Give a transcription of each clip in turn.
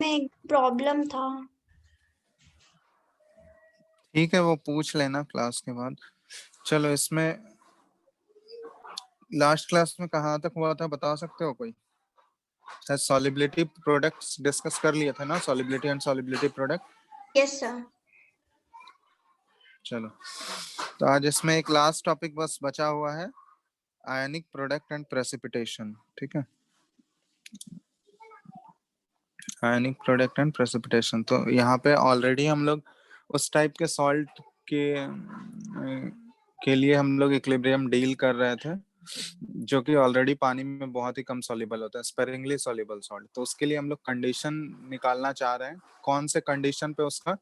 में एक प्रॉब्लम था। ठीक है, वो पूछ लेना क्लास के बाद। चलो, इसमें लास्ट क्लास में कहाँ तक हुआ था बता सकते हो कोई? शायद सॉलिबिलिटी प्रोडक्ट्स डिस्कस कर लिए थे ना, solubility and solubility product. Yes sir. चलो, तो आज इसमें एक लास्ट टॉपिक बस बचा हुआ है, आयनिक प्रोडक्ट एंड प्रेसिपिटेशन। ठीक है, आयनिक प्रोडक्ट एंड प्रेसिपिटेशन। तो यहाँ पे ऑलरेडी हम लोग उस टाइप के सॉल्ट के लिए हम लोग इक्विलिब्रियम डील कर रहे थे, जो कि ऑलरेडी पानी में बहुत ही कम सॉल्युबल होता है, स्पेरिंगली सॉल्युबल सॉल्ट। तो उसके लिए हम लोग कंडीशन निकालना चाह रहे हैं, कौन से कंडीशन पे उसका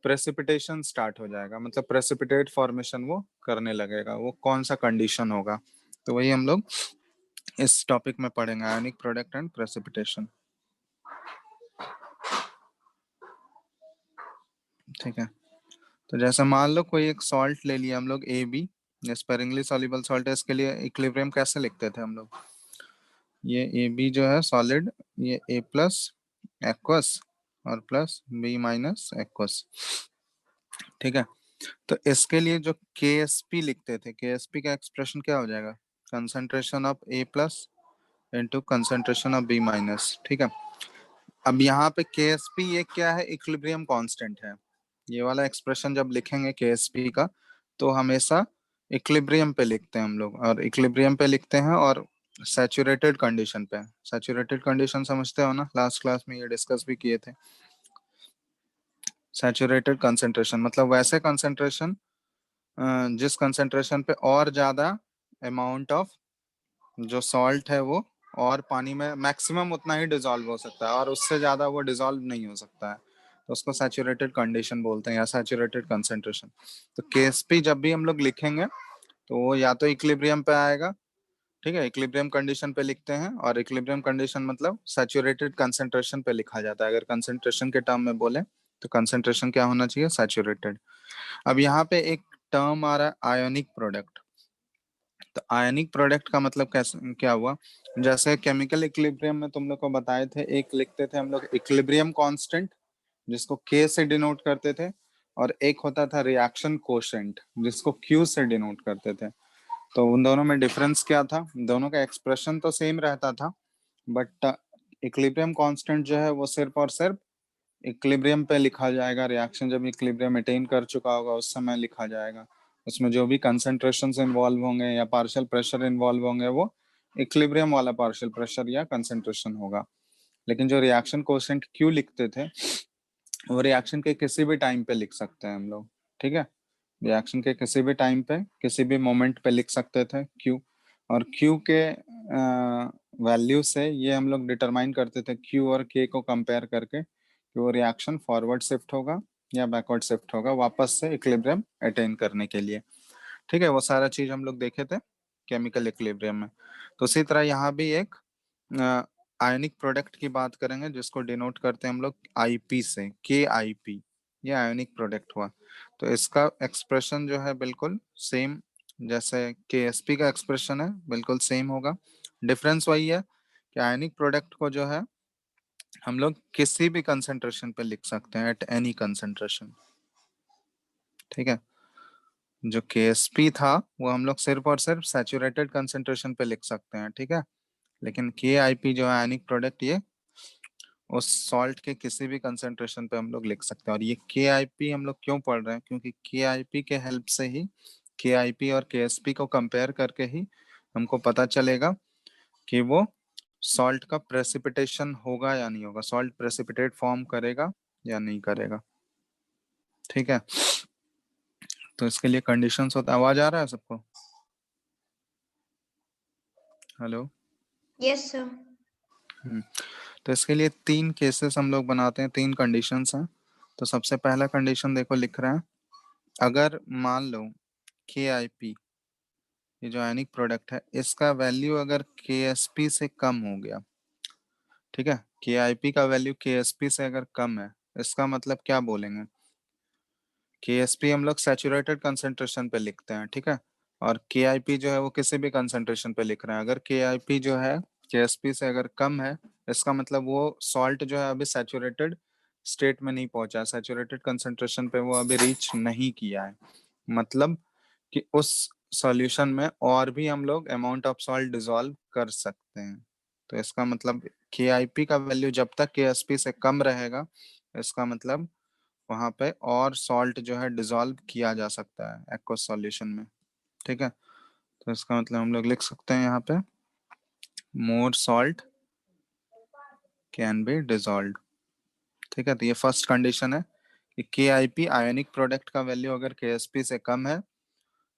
प्रेसिपिटेशन स्टार्ट हो जाएगा, मतलब प्रेसिपिटेट फॉर्मेशन वो करने लगेगा, वो कौन सा कंडीशन होगा। तो वही हम लोग इस टॉपिक में पढ़ेंगे, आयनिक प्रोडक्ट एंड प्रेसिपिटेशन। ठीक है, तो जैसे मान लो कोई एक सॉल्ट ले लिया हम लोग A B, sparingly soluble salt है। इसके लिए इक्विलिब्रियम कैसे लिखते थे हम लोग? ये ए बी जो है सॉलिड, ये ए प्लस एक्वस और प्लस बी माइनस एक्वस। ठीक है, तो इसके लिए जो के एस पी लिखते थे, के एस पी का एक्सप्रेशन क्या हो जाएगा? Concentration of A plus into concentration of B minus. ठीक है, अब यहाँ पे के एस पी ये क्या है? इक्विलिब्रियम कांस्टेंट है। ये वाला एक्सप्रेशन जब लिखेंगे के एस पी का, तो हमेशा इक्विलिब्रियम पे लिखते हैं हम लोग, और इक्विलिब्रियम पे लिखते हैं और सैचुरेटेड कंडीशन पे। सैचुरेटेड कंडीशन समझते हो ना, लास्ट क्लास में ये डिस्कस भी किए थे। सैचुरेटेड कंसंट्रेशन मतलब वैसे कंसंट्रेशन जिस कंसंट्रेशन पे और ज्यादा अमाउंट ऑफ जो सॉल्ट है वो और पानी में मैक्सिमम उतना ही डिसॉल्व हो सकता है, और उससे ज्यादा वो डिसॉल्व नहीं हो सकता है, तो उसको सैचुरेटेड कंडीशन बोलते हैं या सैचुरेटेड कंसंट्रेशन। तो केएसपी जब भी हम लोग लिखेंगे तो वो या तो इक्विलिब्रियम पे आएगा, ठीक है, इक्विलिब्रियम कंडीशन पे लिखते हैं, और इक्विलिब्रियम कंडीशन मतलब सैचुरेटेड कंसंट्रेशन पे लिखा जाता है। अगर कंसंट्रेशन के टर्म में बोले तो कंसंट्रेशन क्या होना चाहिए? सैचुरेटेड। अब यहाँ पे एक टर्म आ रहा है आयोनिक प्रोडक्ट। तो आयनिक प्रोडक्ट का मतलब कैसे क्या हुआ? जैसे केमिकल इक्विलिब्रियम में तुम लोग को बताए थे, एक लिखते थे हम लोग इक्विलिब्रियम कांस्टेंट जिसको के से डिनोट करते थे, और एक होता था रिएक्शन कोशेंट जिसको क्यू से डिनोट करते थे। तो उन दोनों में डिफरेंस क्या था? दोनों का एक्सप्रेशन तो सेम रहता था, बट इक्विलिब्रियम कांस्टेंट जो है वो सिर्फ और सिर्फ इक्विलिब्रियम पे लिखा जाएगा, रिएक्शन जब इक्विलिब्रियम अटेन कर चुका होगा उस समय लिखा जाएगा। उसमें जो भी कंसंट्रेशन इन्वॉल्व होंगे या पार्शियल प्रेशर इन्वॉल्व होंगे वो इक्विलिब्रियम वाला पार्शियल प्रेशर या कंसंट्रेशन होगा। लेकिन जो रिएक्शन कोशेंट क्यू लिखते थे वो रिएक्शन के किसी भी टाइम पे लिख सकते हैं हम लोग। ठीक है, रिएक्शन के किसी भी टाइम पे किसी भी मोमेंट पे लिख सकते थे क्यू, और क्यू के वैल्यू से ये हम लोग डिटरमाइन करते थे क्यू और के को कंपेयर करके कि वो रिएक्शन फॉरवर्ड शिफ्ट होगा या बैकवर्ड शिफ्ट होगा वापस से इक्विलिब्रियम अटेन करने के लिए। ठीक है, वो सारा चीज हम लोग देखे थे केमिकल इक्विलिब्रियम में। तो उसी तरह यहाँ भी एक आयनिक प्रोडक्ट की बात करेंगे जिसको डिनोट करते हैं हम लोग आईपी से, के आई पी। ये आयनिक प्रोडक्ट हुआ। तो इसका एक्सप्रेशन जो है बिल्कुल सेम जैसे के एस पी का एक्सप्रेशन है, बिल्कुल सेम होगा। डिफरेंस वही है कि आयनिक प्रोडक्ट को जो है हम लोग किसी भी कंसंट्रेशन पे लिख सकते हैं, एट एनी कंसंट्रेशन। ठीक है, जो केएसपी था वो हम लोग सिर्फ और सिर्फ सैचुरेटेड कंसंट्रेशन पे लिख सकते हैं। ठीक है, लेकिन के आई पी जो है आयनिक प्रोडक्ट, ये उस सॉल्ट के किसी भी कंसंट्रेशन पे हम लोग लिख सकते हैं। और ये के आई पी हम लोग क्यों पढ़ रहे हैं? क्योंकि के आई पी के हेल्प से ही, के आई पी और के एस पी को कंपेयर करके ही हमको पता चलेगा कि वो सॉल्ट का प्रेसिपिटेशन होगा या नहीं होगा, सॉल्ट प्रेसिपिटेट फॉर्म करेगा या नहीं करेगा। ठीक है, तो इसके लिए कंडीशंस होता है। आवाज आ रहा है सबको? हेलो। Yes sir. तो इसके लिए तीन केसेस हम लोग बनाते हैं, तीन कंडीशंस हैं। तो सबसे पहला कंडीशन देखो लिख रहे हैं, अगर मान लो के आई पी, ये जो आयनिक प्रोडक्ट है, इसका वैल्यू अगर के एस पी से कम हो गया, ठीक है, के आई पी का वैल्यू के एस पी से अगर कम है, इसका मतलब क्या बोलेंगे? के एस पी हम लोग सैचुरेटेड कंसंट्रेशन पे लिखते हैं, ठीक है, और के आई पी जो है वो किसी भी कंसंट्रेशन पे लिख रहे हैं। अगर के आई पी जो है KSP से अगर कम है, इसका मतलब वो सॉल्ट जो है अभी सैचुरेटेड स्टेट में नहीं पहुंचा, सैचुरेटेड कंसंट्रेशन पे वो अभी रीच नहीं किया है। मतलब कि उस सॉल्यूशन में और भी हम लोग अमाउंट ऑफ सॉल्ट डिसॉल्व कर सकते हैं। तो इसका मतलब KIP का वैल्यू जब तक KSP से कम रहेगा, इसका मतलब वहां पे और सॉल्ट जो है डिसॉल्व किया जा सकता है एक्वस सॉल्यूशन में। ठीक है, तो इसका मतलब हम लोग लिख सकते हैं यहाँ पे मोर सॉल्ट कैन बी डिसॉल्व। ठीक है, तो ये फर्स्ट कंडीशन है कि KIP आयोनिक प्रोडक्ट का वैल्यू अगर KSP से कम है,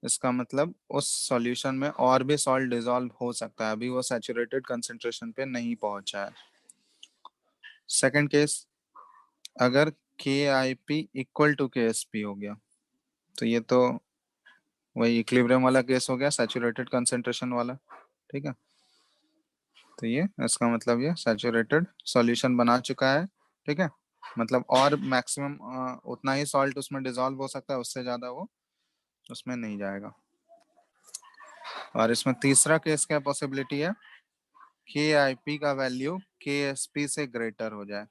इसका मतलब उस सॉल्यूशन में और भी सॉल्ट डिसॉल्व हो सकता है, अभी वो सैचुरेटेड कंसंट्रेशन पे नहीं पहुंचा है। सेकंड केस, अगर KIP इक्वल टू KSP हो गया, तो ये तो वही इक्विलिब्रियम वाला केस हो गया, सैचुरेटेड कंसंट्रेशन वाला। ठीक है, तो ये इसका मतलब ये सैचुरेटेड सॉल्यूशन बना चुका है। ठीक है, मतलब और मैक्सिमम उतना ही सॉल्ट उसमें डिसॉल्व हो सकता है, उससे ज्यादा वो उसमें नहीं जाएगा। और इसमें तीसरा केस क्या पॉसिबिलिटी है, KIP का वैल्यू KSP से ग्रेटर हो जाए।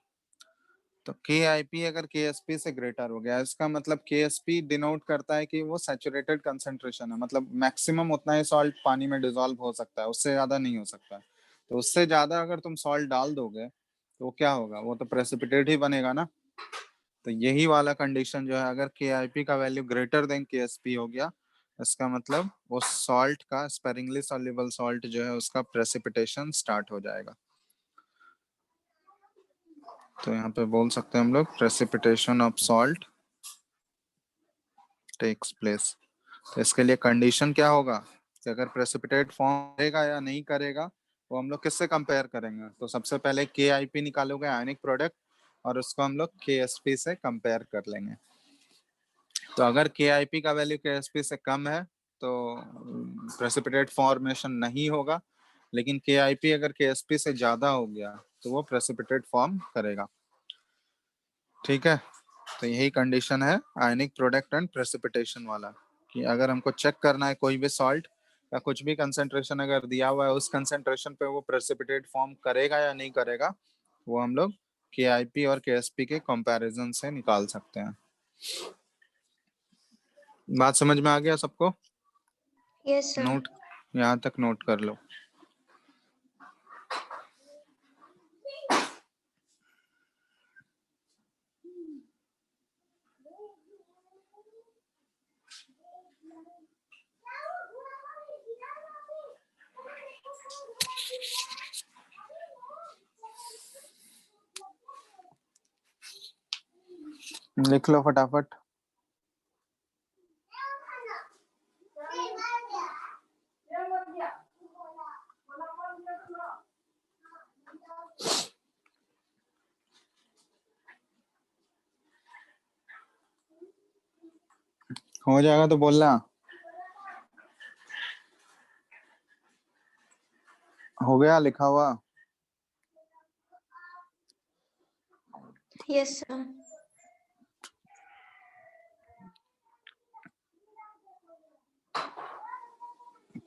तो KIP अगर KSP से ग्रेटर हो गया, इसका मतलब KSP डिनोट करता है कि वो सैचुरेटेड कंसंट्रेशन है, मतलब मैक्सिमम उतना ही सॉल्ट पानी में डिसॉल्व हो सकता है, उससे ज्यादा नहीं हो सकता। तो उससे ज्यादा अगर तुम सॉल्ट डाल दोगे तो वो क्या होगा, वो तो प्रेसिपिटेट ही बनेगा ना। तो यही वाला कंडीशन जो है, अगर KIP का वैल्यू ग्रेटर देन KSP हो गया, इसका मतलब वो सॉल्ट का स्पेरिंगली सॉल्युबल सॉल्ट जो है उसका प्रेसिपिटेशन स्टार्ट हो जाएगा। तो यहाँ पे बोल सकते हैं हम लोग precipitation of salt takes place. तो इसके लिए कंडीशन क्या होगा कि अगर प्रेसिपिटेट फॉर्म करेगा या नहीं करेगा, वो हम लोग किससे कंपेयर करेंगे। तो सबसे पहले KIP निकालोगे आयनिक प्रोडक्ट, और उसको हम लोग KSP से कंपेयर कर लेंगे। तो अगर KIP का वैल्यू KSP से कम है तो प्रेसिपिटेट फॉर्मेशन नहीं होगा, लेकिन KIP अगर KSP से ज्यादा हो गया तो वो प्रेसिपिटेट फॉर्म करेगा। ठीक है, तो यही कंडीशन है आयनिक प्रोडक्ट एंड प्रेसिपिटेशन वाला, कि अगर हमको चेक करना है कोई भी सॉल्ट या कुछ भी कंसेंट्रेशन अगर दिया हुआ है, उस कंसेंट्रेशन पे वो प्रेसिपिटेट फॉर्म करेगा या नहीं करेगा, वो हम लोग KIP और KSP के कंपैरिजन से निकाल सकते हैं। बात समझ में आ गया सबको? Yes, sir. नोट, यहाँ तक नोट कर लो। लिख लो फटाफट। हो जाएगा तो बोलना। हो गया लिखा हुआ? Yes, sir.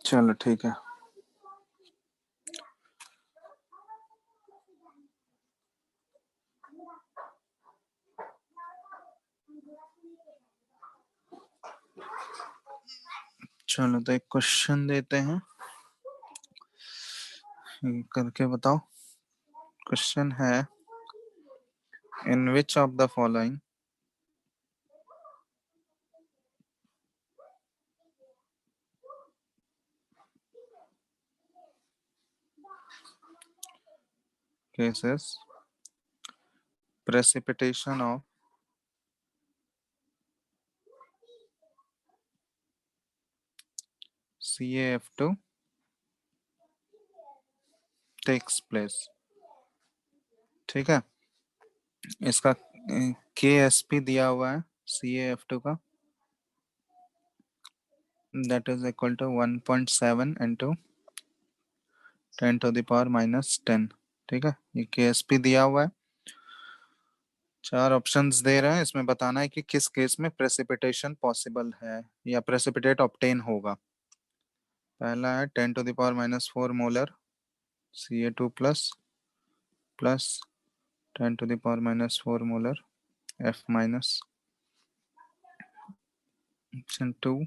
चलो ठीक है। चलो तो एक क्वेश्चन देते हैं, करके बताओ। क्वेश्चन है, in which of the following cases precipitation of CaF2 takes place। ठीक है, इसका KSP दिया हुआ है CaF2 का, that is equal to 1.7 into 10⁻⁻10। ठीक है, ये KSP दिया हुआ है, 4 ऑप्शंस दे रहे हैं, इसमें बताना है कि किस केस में प्रेसिपिटेशन पॉसिबल है या प्रेसिपिटेट ऑब्टेन होगा। पहला है 10⁻⁻4 molar, Ca2 plus 10 to the power minus 4 molar F minus. Option 2,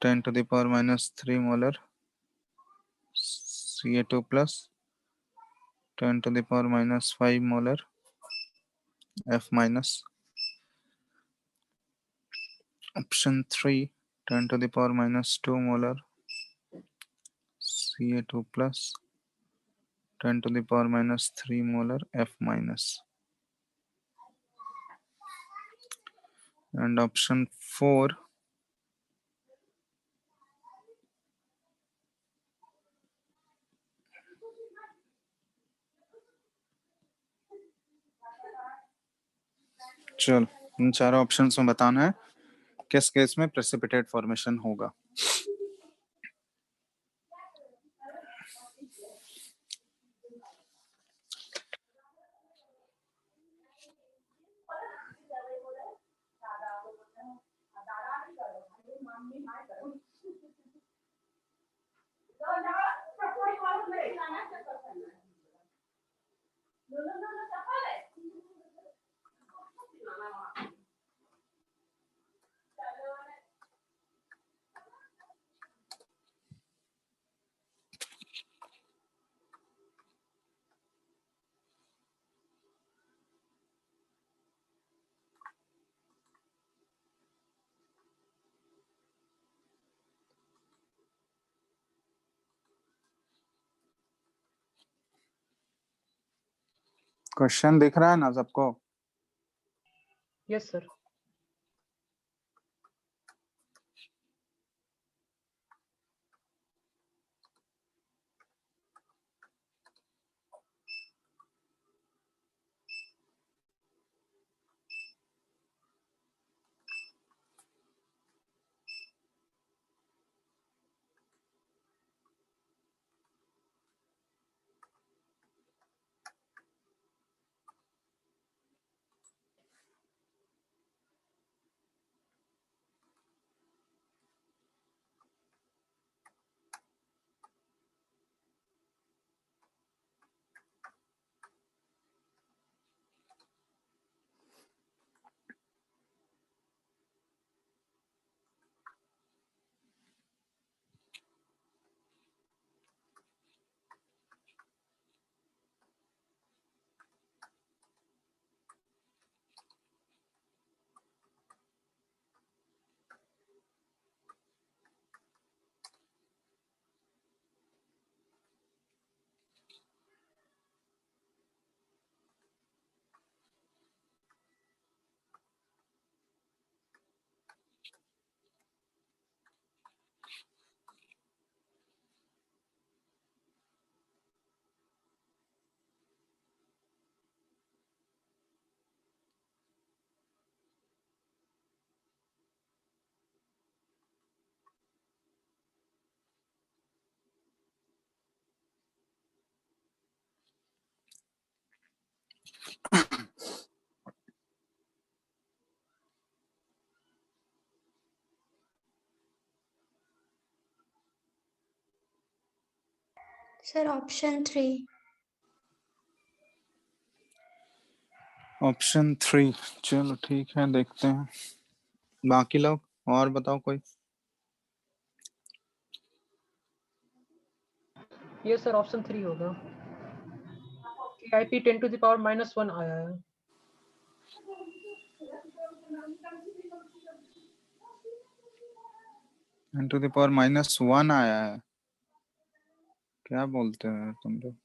10 to the power minus 3 molar Ca2 plus 10 to the power minus 5 molar F minus. Option 3, 10 to the power minus 2 molar Ca2 plus 10 to the power minus 3 molar F minus. And option 4, चल इन चारों options में बताना है किस case में precipitate formation होगा. Question दिख रहा है ना सबको? Yes sir. Sir, option 3. Option 3. चलो ठीक है, देखते हैं. बाकी लोग और बताओ कोई. यस सर, ऑप्शन 3 होगा. IP 10 to the power minus 1 आया है. टू द पावर माइनस 1 आया है. क्या बोलते हैं तुम लोग?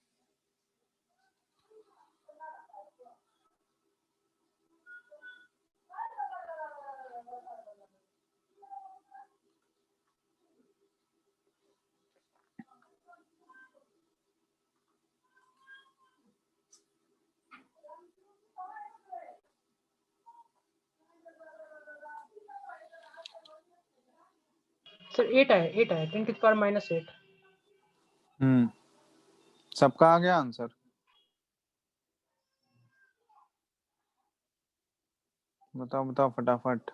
सर 8 आया, 10 to the power minus 8. सबका आ गया आंसर? बताओ बताओ फटाफट.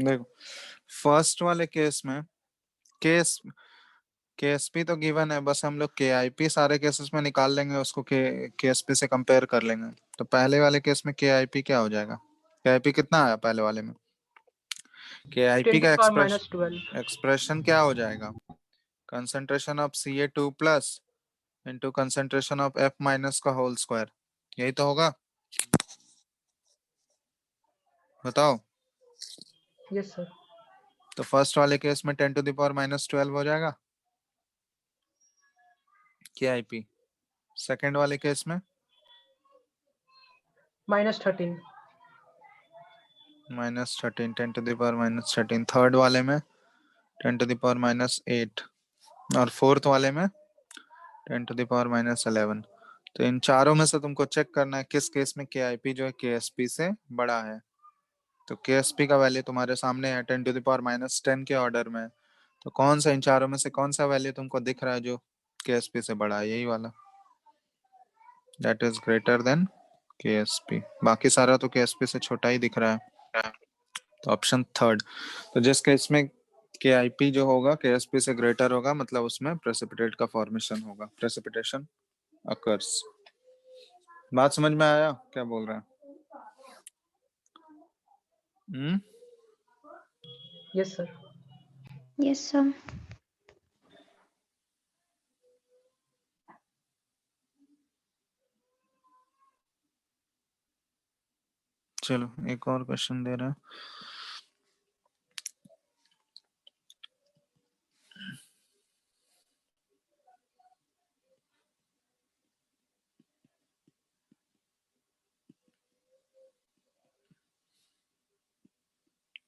देखो फर्स्ट वाले केस में केएसपी तो गिवन है, बस हम लोग केआईपी सारे केसेस में निकाल लेंगे, उसको केएसपी से कंपेयर कर लेंगे। तो पहले वाले केस में केआईपी क्या हो जाएगा? केआईपी कितना आया पहले वाले में? केआईपी 10 to का the power minus 12. एक्सप्रेशन क्या हो जाएगा? Concentration of Ca2 plus into concentration of F minus का होल स्क्वायर, यही तो होगा। बताओ। Yes, sir. तो फर्स्ट वाले केस में 10 टू द पावर माइनस 12 हो जाएगा केआईपी। सेकेंड वाले केस में Minus 13. -13, 10 to the power -13। Third वाले में 10 टू द पावर -8, और फोर्थ वाले में 10 टू द पावर -11। तो इन चारों में से तुमको चेक करना है किस केस में केआईपी जो है केएसपी से बड़ा है। तो केएसपी का वैल्यू तुम्हारे सामने है 10 टू द पावर -10 के ऑर्डर में। तो कौन सा इन चारों में से कौन सा वैल्यू तुमको दिख रहा है जो केएसपी से बड़ा है? यही वाला, that is greater than Ksp. बाकी सारा तो केएसपी से छोटा ही दिख रहा है। तो ऑप्शन थर्ड। तो जिस केस में केआईपी जो होगा केएसपी से ग्रेटर होगा, मतलब उसमें प्रेसिपिटेट का फॉर्मेशन होगा, प्रेसिपिटेशन अकर्स। बात समझ में आया क्या बोल रहे हैं? Yes, sir. Yes, sir. चलो एक और क्वेश्चन दे रहा है।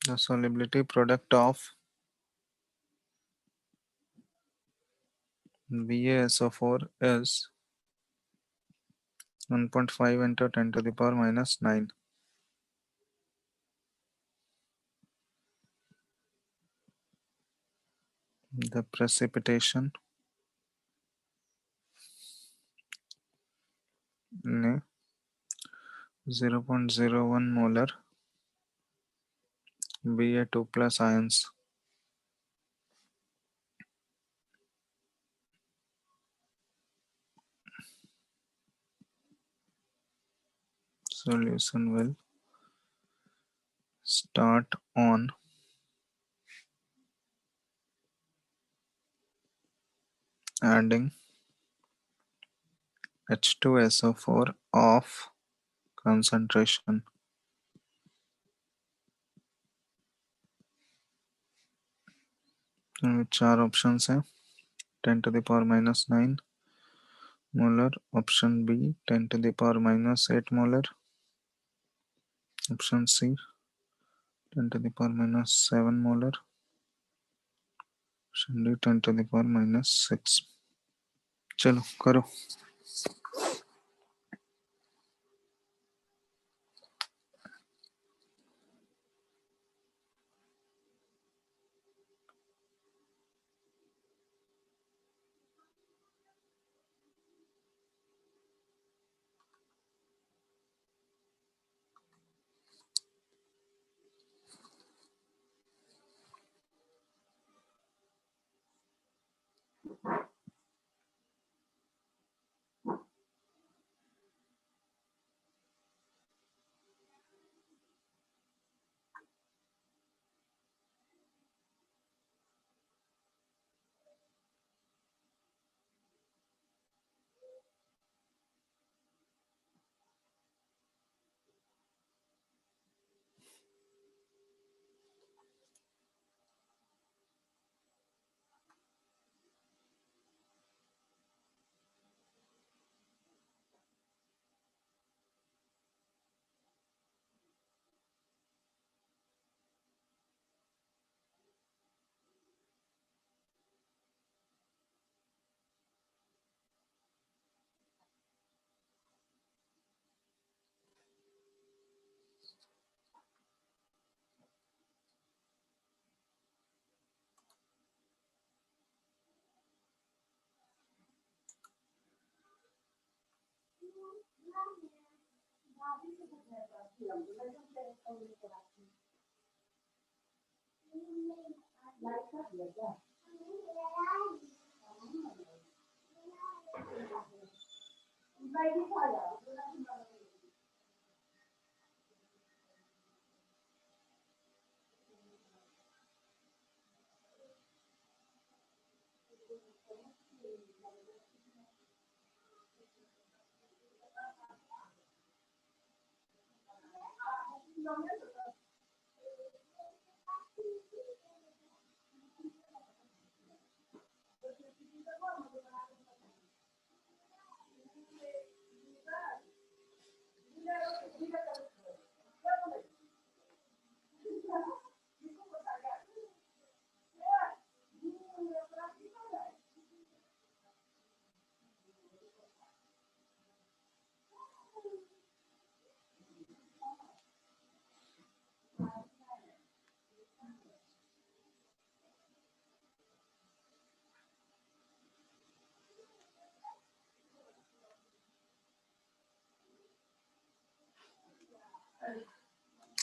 The solubility product of BaSO4 is 1.5 into 10 to the power -9. The precipitation ने 0.01 molar Ba2 plus ions solution will start on adding H2SO4 of concentration चार ऑप्शन है। 10 to the power -9 molar, option B 10 to the power -8 molar, option C 10 to the power -7 molar, option D 10 to the power -6। चलो करो।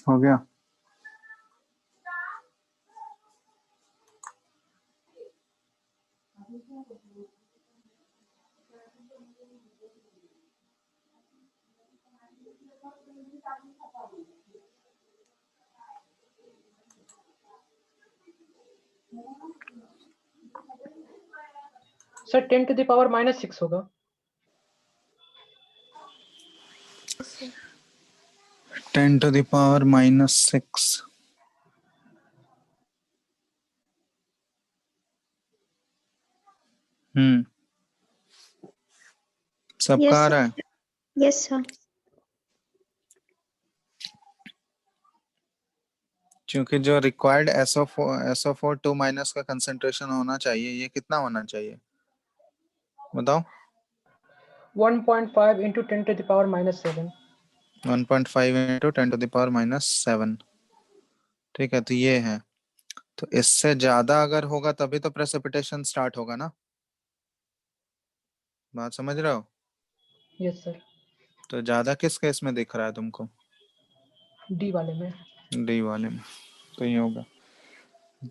हो गया? Sir 10 to the power -6 होगा. 10 to the power -6. सबका Yes, आ sir. रहा है? Yes, sir. क्योंकि जो रिक्वायर्ड SO4 2 माइनस का कंसंट्रेशन होना चाहिए, ये कितना होना चाहिए बताओ? 1.5 into 10 to the power -7. 1.5 into 10 to the power -7. ठीक है, तो ये है. तो इससे ज्यादा अगर होगा तभी तो प्रेसिपिटेशन स्टार्ट होगा ना. बात समझ रहे हो? Yes sir. तो ज्यादा किस केस में दिख रहा है तुमको? डी वाले में. डी वाले में. तो ये होगा.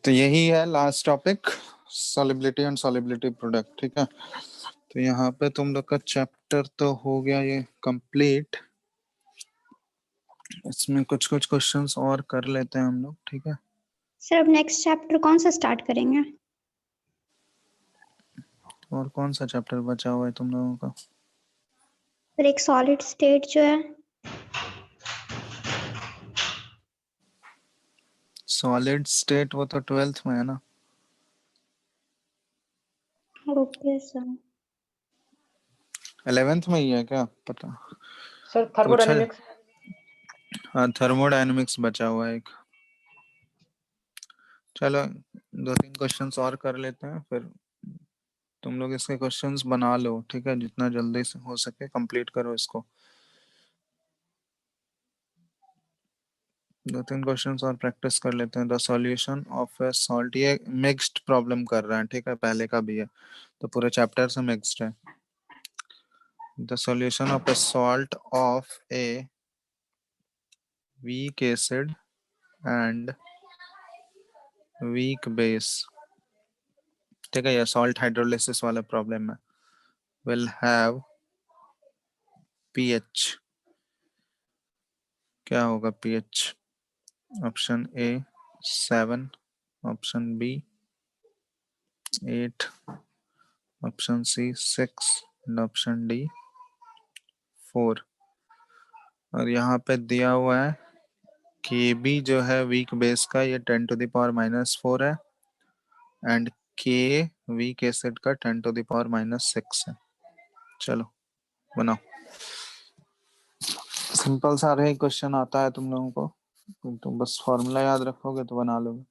तो यही है last topic, solubility and solubility product. ठीक है, तो यहाँ पे तुम लोग का चैप्टर तो हो गया ये कंप्लीट. इसमें कुछ कुछ क्वेश्चंस और कर लेते हैं हम लोग. ठीक है, सर अब नेक्स्ट चैप्टर कौन सा स्टार्ट करेंगे? और कौन सा चैप्टर बचा हुआ है तुम लोगों का? फिर एक सॉलिड स्टेट जो है. सॉलिड स्टेट वो तो 12th में है ना. Okay sir. 11th में ही है क्या पता. सर पूछा. थर्मोडायनेमिक्स. हाँ, थर्मोडायनेमिक्स बचा हुआ है एक. चलो 2-3 क्वेश्चंस और कर लेते हैं, फिर तुम लोग इसके क्वेश्चंस बना लो. ठीक है, जितना जल्दी से हो सके कंप्लीट करो इसको. 2-3 क्वेश्चंस और प्रैक्टिस कर लेते हैं. The solution of a salt, ये मिक्स्ड प्रॉब्लम कर रहा है. ठीक है, पहले का भी है तो पूरे चैप्टर से मिक्स्ड है. The solution of a salt of a weak acid and weak base. ठीक है, ये सॉल्ट हाइड्रोलिसिस वाला प्रॉब्लम है. Will have pH. क्या होगा pH? Option A 7, option B 8, option C 6 and option D 4. और यहाँ पे दिया हुआ है के बी जो है वीक बेस का, ये 10 to the power -4 है, एंड के वीक एसिड का 10 to the power -6 है. चलो बनाओ. सिंपल सा ही क्वेश्चन आता है तुम लोगों को, तुम बस फॉर्मूला याद रखोगे तो बना लोगे.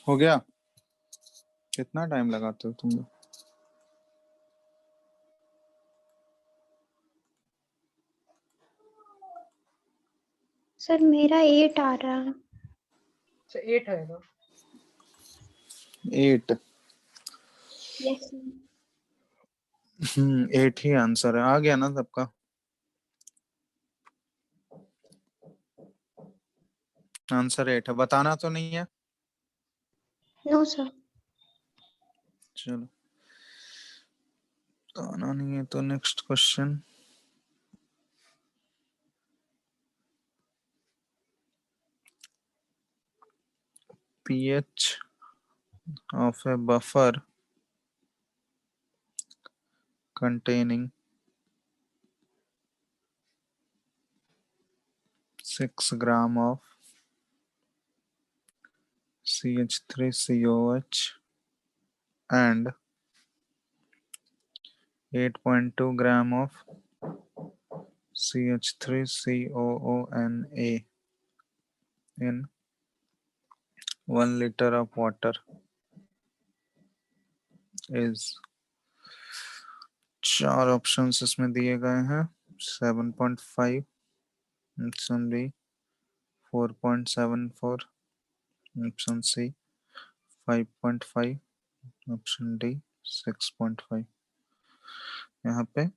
हो गया? कितना टाइम लगाते हो तुम लोग? सर मेरा 8 आ रहा है। सर 8 है ना? 8। यस 8 ही आंसर है। आ गया ना सबका? आंसर 8 है। बताना तो नहीं है? No sir. चलो, बताना नहीं है तो next question. pH of a buffer containing 6 gram of CH3COH and 8.2 gram of CH3COONA in 1 liter of water is, 4 options इसमें दिए गए हैं। 7.5, option B 4.74, option C 5.5, option D 6.5। यहाँ पे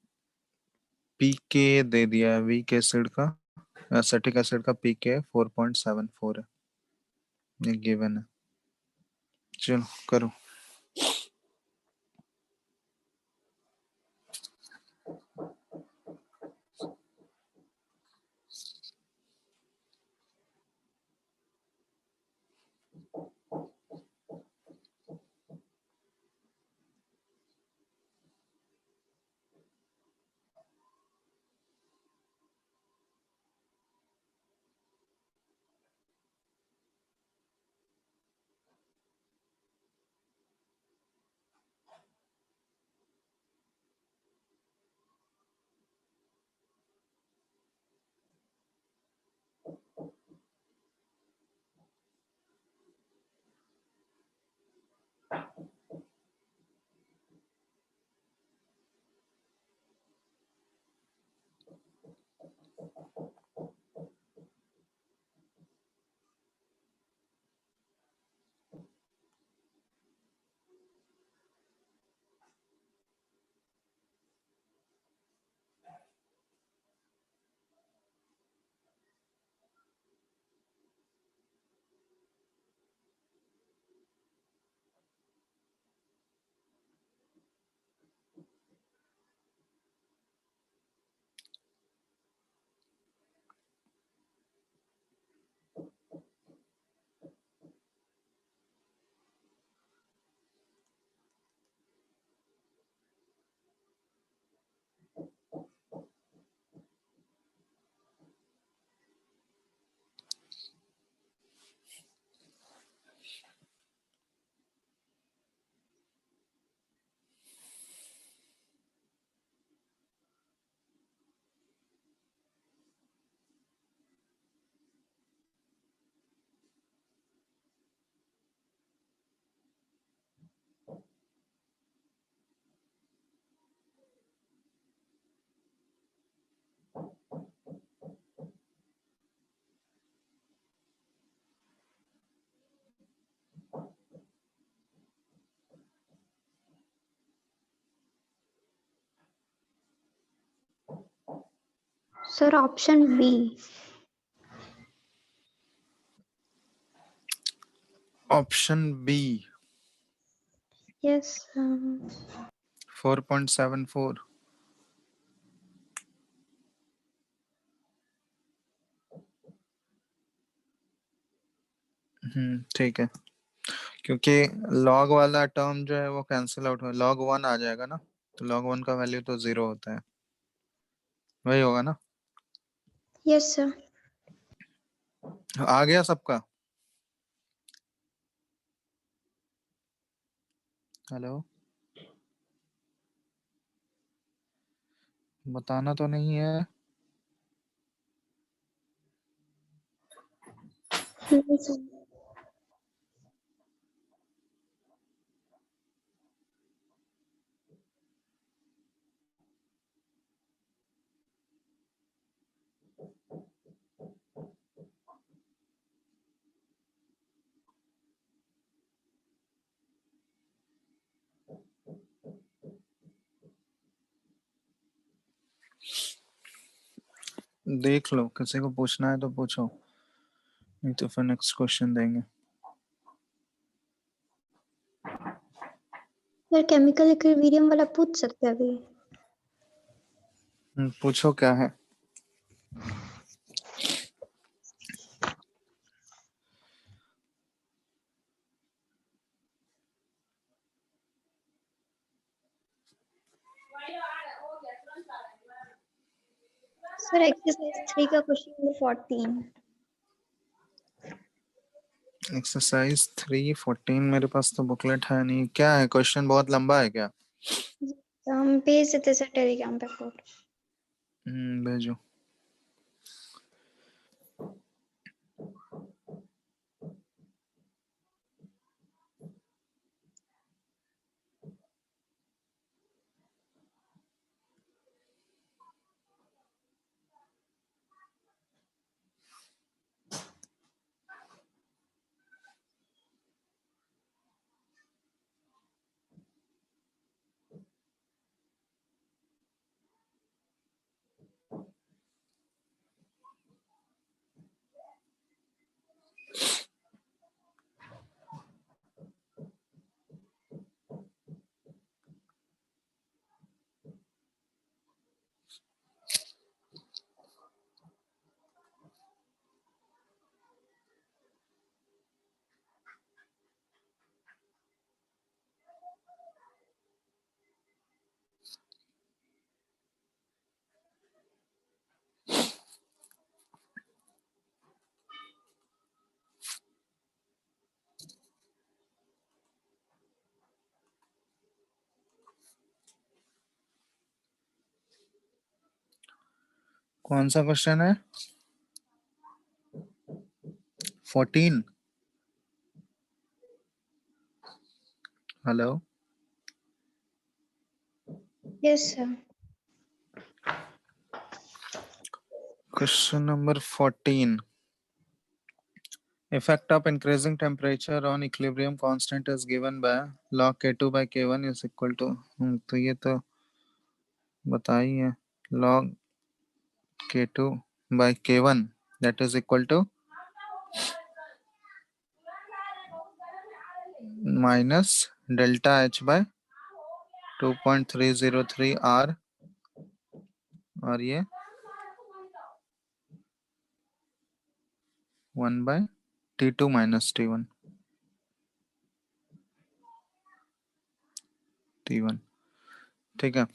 पीके दे दिया है वीक एसिड का एसिटिक एसिड का पीके 4.74 है, ये गिवन है। चलो करो। Sir option B. Option B yes. 4.74। ठीक है, क्योंकि log वाला टर्म जो है वो कैंसिल आउट हो, log 1 आ जाएगा ना, तो log 1 का वैल्यू तो 0 होता है, वही होगा ना। Yes sir. आ गया सबका? हेलो, बताना तो नहीं है? नहीं सर। देख लो, किसी को पूछना है तो पूछो, नहीं तो फिर नेक्स्ट क्वेश्चन देंगे। सर केमिकल इक्विलिब्रियम वाला पूछ सकते हैं अभी? पूछो क्या है। सर एक्सरसाइज 3 का क्वेश्चन नंबर 14। एक्सरसाइज 3.14 मेरे पास तो बुकलेट है नहीं, क्या है क्वेश्चन? बहुत लंबा है क्या? तो हम भेज देते सर टेलीग्राम पे फोटो। भेजो। कौन सा क्वेश्चन है? 14. Hello, Yes, sir. Question number 14. Effect of increasing temperature on equilibrium constant is given by log K2 by K1 is equal to, तो ये तो बताइए है, log K2 by K1 that is equal to minus delta H by 2.303 R, और ये 1 by T2 minus T1 T1. ठीक है.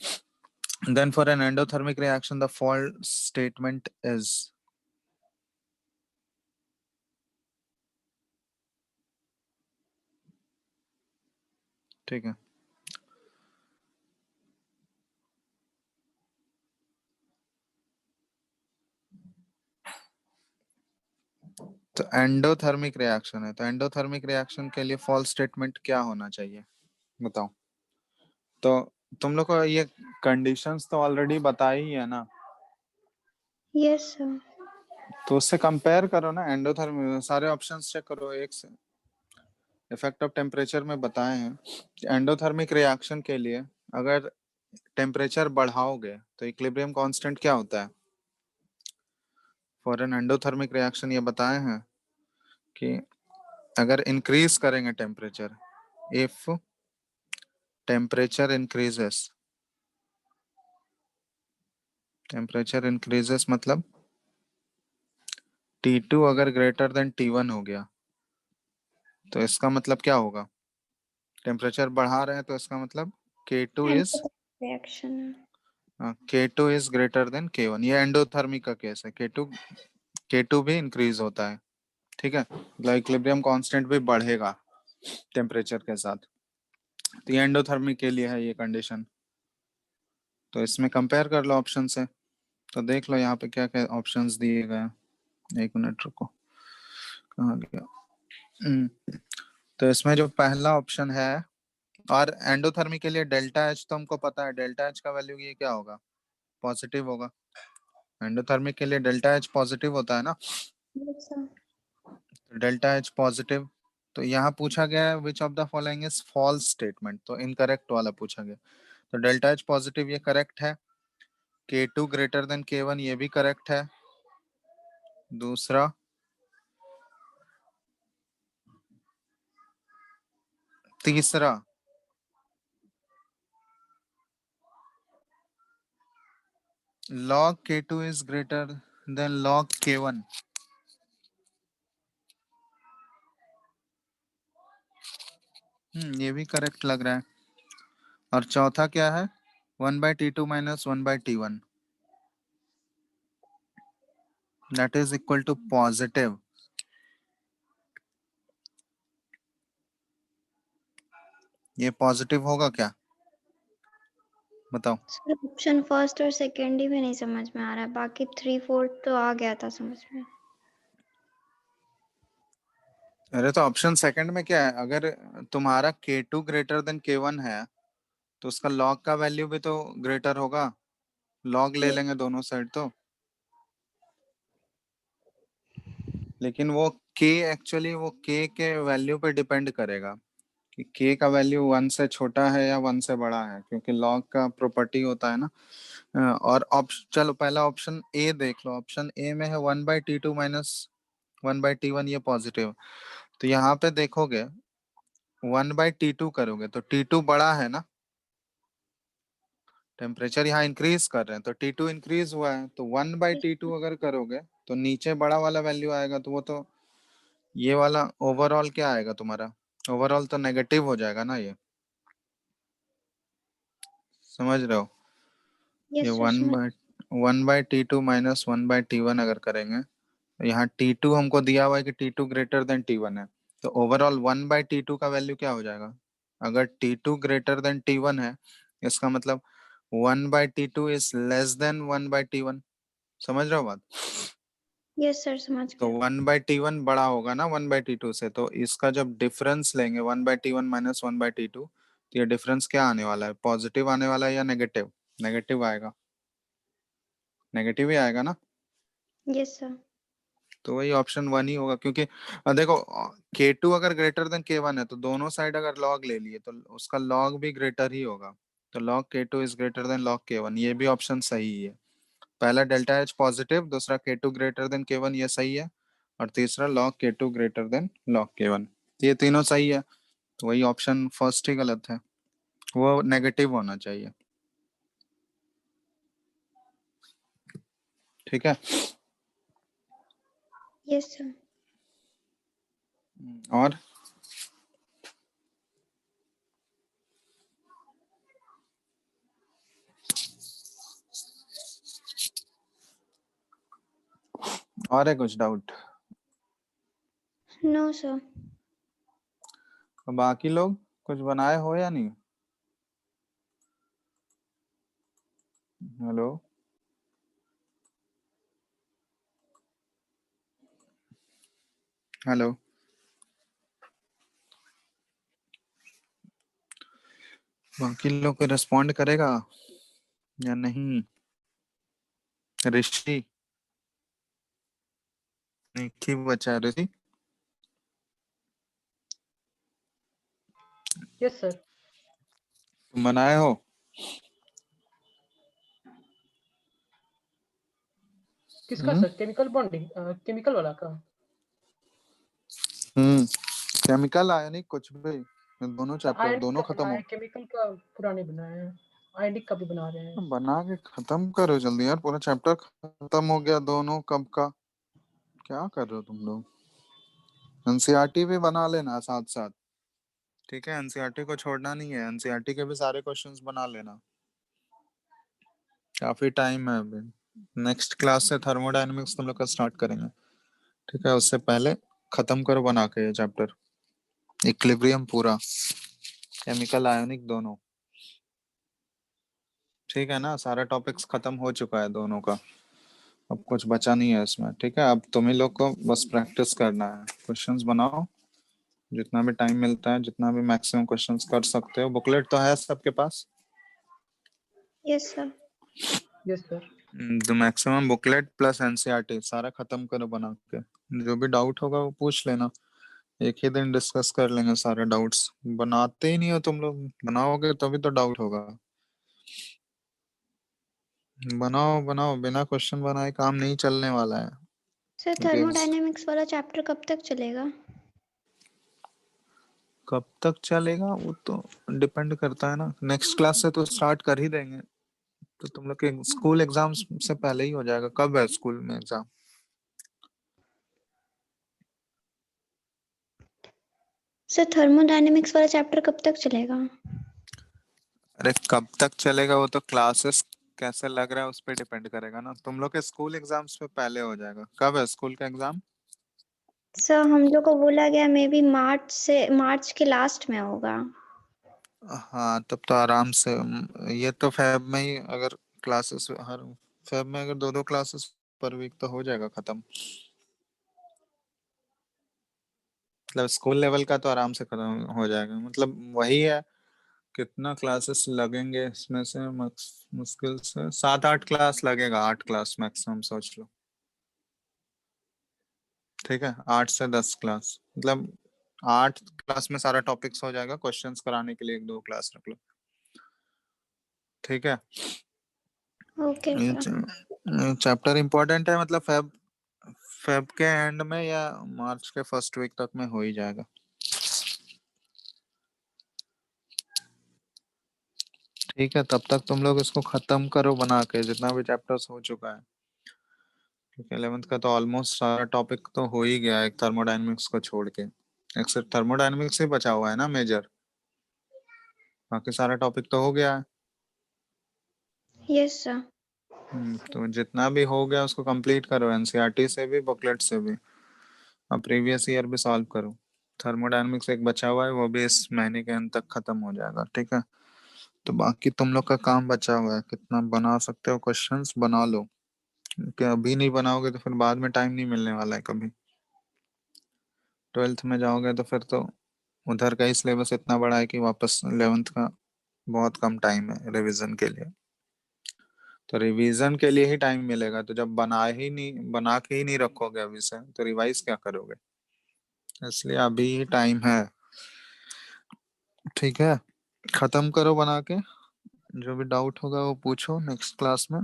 Then for an endothermic reaction the fault statement is, ठीक है. तो एंडोथर्मिक रिएक्शन है, तो एंडोथर्मिक रिएक्शन के लिए फॉल्स स्टेटमेंट क्या होना चाहिए बताओ. तो तुम लोग को ये कंडीशंस तो ऑलरेडी बताई ही है ना, Yes, sir. तो उससे कंपेयर करो ना. एंडोथर्मिक सारे ऑप्शंस चेक करो. एक से इफेक्ट ऑफ टेम्परेचर में बताए हैं कि एंडोथर्मिक रिएक्शन के लिए अगर टेम्परेचर बढ़ाओगे तो इक्विलिब्रियम कांस्टेंट क्या होता है. फॉर एन एंडोथर्मिक रिएक्शन ये बताए हैं कि अगर इंक्रीज करेंगे temperature, if temperature increases, temperature increases मतलब T2 अगर ग्रेटर देन T1 हो गया तो इसका मतलब क्या होगा. टेम्परेचर बढ़ा रहे हैं तो इसका मतलब K2 is Reaction. K2 is greater than K1. ये एंडोथर्मिक का केस है. K2 भी इंक्रीज होता है. ठीक है, मतलब इक्विलिब्रियम कांस्टेंट भी बढ़ेगा टेम्परेचर के साथ. तो ये एंडोथर्मिक के लिए है ये कंडीशन. तो इसमें कंपेयर कर लो ऑप्शन से, तो देख लो यहाँ पे क्या क्या ऑप्शंस दिए गए हैं. एक मिनट रुको, कहाँ गया. तो इसमें जो पहला ऑप्शन है, और एंडोथर्मिक के लिए डेल्टा एच तो हमको पता है, डेल्टा एच का वैल्यू ये क्या होगा, पॉजिटिव होगा. एंडोथर्मिक के लिए डेल्टा एच पॉजिटिव होता है ना, Yes, sir. तो डेल्टा एच पॉजिटिव. तो यहाँ पूछा गया है which of the following is false statement, तो इनकरेक्ट वाला पूछा गया. तो डेल्टा एच पॉजिटिव ये करेक्ट है. K2 ग्रेटर देन K1 ये भी करेक्ट है. दूसरा, तीसरा log K2 is greater than log K1, ये भी करेक्ट लग रहा है. और चौथा क्या है, 1/T2 minus 1/T1 that is equal to positive. ये पॉजिटिव होगा क्या बताओ. सर ऑप्शन फर्स्ट और सेकंड ही में नहीं समझ में आ रहा है, बाकी 3/4 तो आ गया था समझ में. अरे तो ऑप्शन सेकंड में क्या है, अगर तुम्हारा K2 ग्रेटर देन K1 है तो उसका लॉग का वैल्यू भी तो ग्रेटर होगा. लॉग ले लेंगे दोनों साइड तो, लेकिन वो K एक्चुअली वो K के वैल्यू पे डिपेंड करेगा कि K का वैल्यू 1 से छोटा है या 1 से बड़ा है, क्योंकि लॉग का प्रॉपर्टी होता है ना. और ऑप्शन, चलो पहला ऑप्शन ए देख लो. ऑप्शन ए में है 1/T2 minus 1/T1 ये पॉजिटिव. तो यहाँ पे देखोगे 1/T2 करोगे तो T2 बड़ा है ना, टेम्परेचर यहाँ इंक्रीज कर रहे हैं तो T2 इंक्रीज हुआ है. तो 1/T2 अगर करोगे तो नीचे बड़ा वाला वैल्यू आएगा, तो वो तो ये वाला ओवरऑल क्या आएगा तुम्हारा, ओवरऑल तो नेगेटिव हो जाएगा ना. ये समझ रहे हो. ये yes sir. 1/T2 minus 1/T1 अगर करेंगे तो यहाँ T2 हमको दिया हुआ है कि T2 ग्रेटर देन T1 है, तो ओवरऑल 1/T2 का वैल्यू क्या हो जाएगा. अगर T2 ग्रेटर देन T1 है इसका मतलब 1/T2 is less than 1/T1. समझ रहे हो बात? यस सर, समझ तो गया। 1/T1 बड़ा होगा ना 1/T2 से, तो इसका जब डिफरेंस लेंगे 1/T1 माइनस 1/T2, तो ये डिफरेंस क्या आने वाला है? पॉजिटिव आने वाला है या नेगेटिव? नेगेटिव आएगा, नेगेटिव ही आएगा ना। Yes sir. तो वही ऑप्शन 1 ही होगा, क्योंकि देखो K2 अगर ग्रेटर देन K1 है तो दोनों साइड अगर लॉग ले लिए तो उसका लॉग भी ग्रेटर ही होगा। तो log K2 is greater than log K1, ये भी ऑप्शन सही है। पहला डेल्टा एच पॉजिटिव, दूसरा K2 ग्रेटर देन K1, ये सही है। और तीसरा log K2 greater than log K1, ये तीनों सही है। तो वही ऑप्शन फर्स्ट ही गलत है, वो नेगेटिव होना चाहिए। ठीक है। Yes sir. और है कुछ डाउट? No sir. बाकी लोग कुछ बनाए हो या नहीं? हेलो, हेलो, बाकी लोग को रिस्पॉन्ड करेगा या नहीं? ऋषि, एक ही बचा है ऋषि। Yes sir. तुम बनाए हो? किसका सर? केमिकल बॉन्डिंग, केमिकल वाला का? केमिकल आयनिक कुछ भी, दोनों चैप्टर आयनिक दोनों का खत्म बना है, हो। केमिकल का पूरा नहीं बनाया है। आयनिक का भी बना रहे हैं। बना के खत्म करो जल्दी यार, पूरा चैप्टर खत्म हो गया दोनों कब का। क्या कर रहे हो तुम लोग? एनसीईआरटी भी बना लेना साथ साथ। ठीक है, एनसीईआरटी को छोड़ना नहीं है, एनसीईआरटी के भी सारे क्वेश्चंस बना लेना। काफी टाइम है अभी। नेक्स्ट क्लास से थर्मोडायनेमिक्स तुम लोग का स्टार्ट करेंगे। ठीक है, उससे पहले खत्म करो बना के ये चैप्टर, इक्विलिब्रियम पूरा, केमिकल आयोनिक दोनों। ठीक है ना, सारा टॉपिक्स खत्म हो चुका है दोनों का, अब कुछ बचा नहीं है इसमें। ठीक है, अब तुम ही लोग को बस प्रैक्टिस करना है, क्वेश्चंस बनाओ जितना भी टाइम मिलता है, जितना भी मैक्सिमम क्वेश्चंस कर सकते हो। बुकलेट तो है सबके पास? Yes sir. Yes sir. तो मैक्सिमम बुकलेट प्लस एनसीईआरटी सारा खत्म करो बना के। जो भी डाउट होगा वो पूछ लेना, एक ही दिन डिस्कस कर लेंगे सारे डाउट्स। बनाते ही नहीं हो तुम लोग, बनाओगे तभी तो डाउट होगा। बनाओ बनाओ, बिना क्वेश्चन बनाए काम नहीं चलने वाला है। सर क्योंकि थर्मोडायनेमिक्स वाला चैप्टर कब तक चलेगा? कब तक चलेगा वो तो डिपेंड करता है ना, नेक्स्ट क्लास से तो स्टार्ट कर ही देंगे। तो तुम लोग के स्कूल एग्जाम्स से पहले ही हो जाएगा। कब है स्कूल में एग्जाम? सर थर्मोडायनेमिक्स वाला चैप्टर कब तक चलेगा? अरे कब तक चलेगा वो तो क्लासेस कैसे लग रहा है उस पर डिपेंड करेगा ना। तुम लोग के स्कूल एग्जाम्स पे पहले हो जाएगा। कब है स्कूल का एग्जाम? सर हम लोग को बोला गया मे बी मार्च के लास्ट में होगा। हाँ तब तो आराम से ये तो फेब में ही, अगर क्लासेस हर फेब में अगर दो दो क्लासेस पर वीक तो हो जाएगा खत्म। मतलब स्कूल लेवल का तो आराम से खत्म हो जाएगा। मतलब वही है, कितना क्लासेस लगेंगे इसमें से मुश्किल से 7-8 क्लास लगेगा, 8 क्लास मैक्सिमम सोच लो। ठीक है, 8 से 10 क्लास, मतलब 8 क्लास में सारा टॉपिक्स हो जाएगा, क्वेश्चंस कराने के लिए 1-2 क्लास रख लो। ठीक है, ओके सर। चैप्टर इम्पोर्टेंट है, मतलब फेब फेब के एंड में या मार्च के फर्स्ट वीक तक में हो ही जाएगा। ठीक है, तब तक तुम लोग इसको खत्म करो बना के, जितना भी चैप्टर्स हो चुका है। क्योंकि 11th का तो ऑलमोस्ट सारा टॉपिक तो हो ही गया है, एक थर्मोडायनेमिक्स को छोड़ के। एक सिर्फ थर्मोडायनेमिक्स ही बचा हुआ है ना मेजर, बाकी सारा टॉपिक तो हो गया है। Yes sir. तो जितना भी हो गया उसको कंप्लीट करो, एनसीईआरटी से भी बुकलेट से भी। अब प्रीवियस ईयर भी सॉल्व करो। थर्मोडायनेमिक्स एक बचा हुआ है, वो भी इस महीने के अंत तक खत्म हो जाएगा। ठीक है, तो बाकी तुम लोग का काम बचा हुआ है, कितना बना सकते हो क्वेश्चंस बना लो। कि अभी नहीं बनाओगे तो फिर बाद में टाइम नहीं मिलने वाला है कभी। 12th में जाओगे तो फिर तो उधर का ही सिलेबस इतना बड़ा है कि वापस 11th का बहुत कम टाइम है रिवीजन के लिए। तो रिवीजन के लिए ही टाइम मिलेगा, तो जब बना के ही नहीं रखोगे अभी से तो रिवाइज क्या करोगे? इसलिए अभी ही टाइम है। ठीक है, खत्म करो बना के। जो भी डाउट होगा वो पूछो नेक्स्ट क्लास में,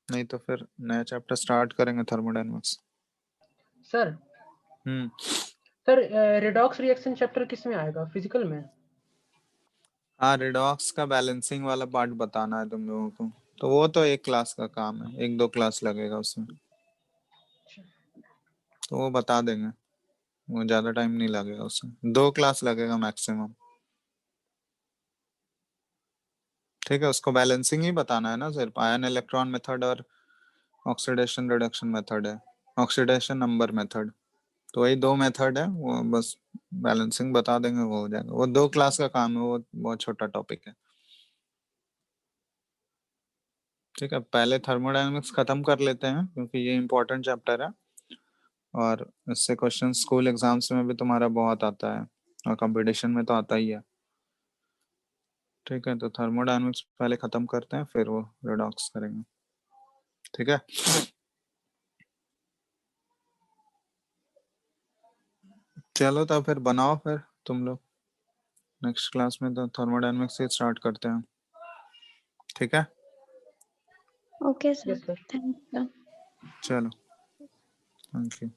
नहीं तो फिर नया चैप्टर स्टार्ट करेंगे थर्मोडायनेमिक्स। सर हम्म सर रेडॉक्स रिएक्शन चैप्टर किस में आएगा, फिजिकल में? हाँ, रिडॉक्स का बैलेंसिंग वाला पार्ट बताना है तुम लोगों को, तो वो तो एक क्लास का काम है, 1-2 क्लास लगेगा उसमें, तो वो बता देंगे। वो ज्यादा टाइम नहीं लगेगा, उसमें 2 क्लास लगेगा मैक्सिमम। ठीक है, उसको बैलेंसिंग ही बताना है ना, सिर्फ आयन इलेक्ट्रॉन मेथड और ऑक्सीडेशन रिडक्शन मेथड है, ऑक्सीडेशन नंबर मेथड, तो वही 2 मेथड है, वो बस बैलेंसिंग बता देंगे, वो हो जाएगा। वो 2 क्लास का काम है, वो बहुत छोटा टॉपिक है। ठीक है, पहले थर्मोडायनेमिक्स खत्म कर लेते हैं क्योंकि ये इंपॉर्टेंट चैप्टर है और इससे क्वेश्चन स्कूल एग्जाम्स में भी तुम्हारा बहुत आता है और कंपटीशन में तो आता ही है। ठीक है, तो थर्मोडायनेमिक्स पहले खत्म करते हैं, फिर वो रिडॉक्स करेंगे। ठीक है, चलो तब फिर बनाओ फिर तुम लोग, नेक्स्ट क्लास में तो थर्मोडायनेमिक्स से स्टार्ट करते हैं। ठीक है, okay sir, yes sir. Thank you. चलो, थैंक यू।